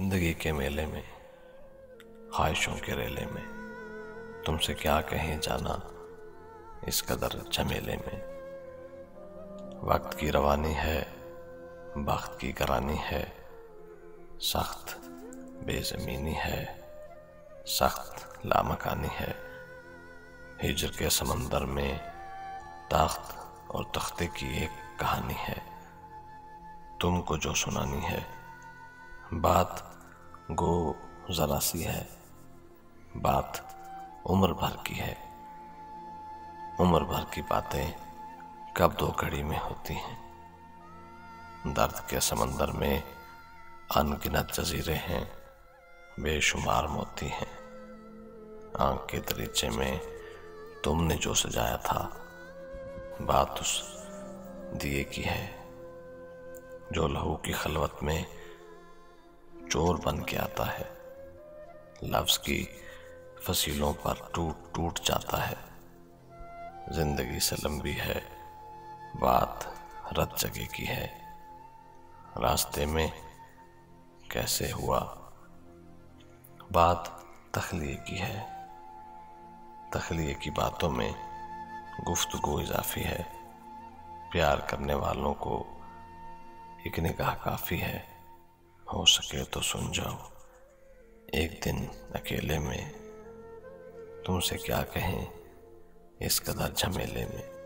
जिंदगी के मेले में, ख्वाहिशों के रेले में, तुमसे क्या कहें जाना इस कदर झमेले में। वक्त की रवानी है, बख्त की करानी है, सख्त बेज़मीनी है, सख्त लामकानी है। हिज्र के समंदर में ताख्त और तख्ते की एक कहानी है, तुमको जो सुनानी है। बात गो जरा सी है, बात उम्र भर की है। उम्र भर की बातें कब दो घड़ी में होती हैं। दर्द के समंदर में अनगिनत जजीरे हैं, बेशुमार मोती हैं। आंख के दरीचे में तुमने जो सजाया था, बात उस दिए की है जो लहू की खलवत में चोर बन के आता है। लफ्ज की फसीलों पर टूट टूट जाता है। जिंदगी से लंबी है, बात रत जगह की है। रास्ते में कैसे हुआ, बात तखलिए की है। तखलिए की बातों में गुफ्तगू इजाफी है। प्यार करने वालों को एक निगाह काफी है। हो सके तो सुन जाओ एक दिन अकेले में, तुमसे क्या कहें इस कदर झमेले में।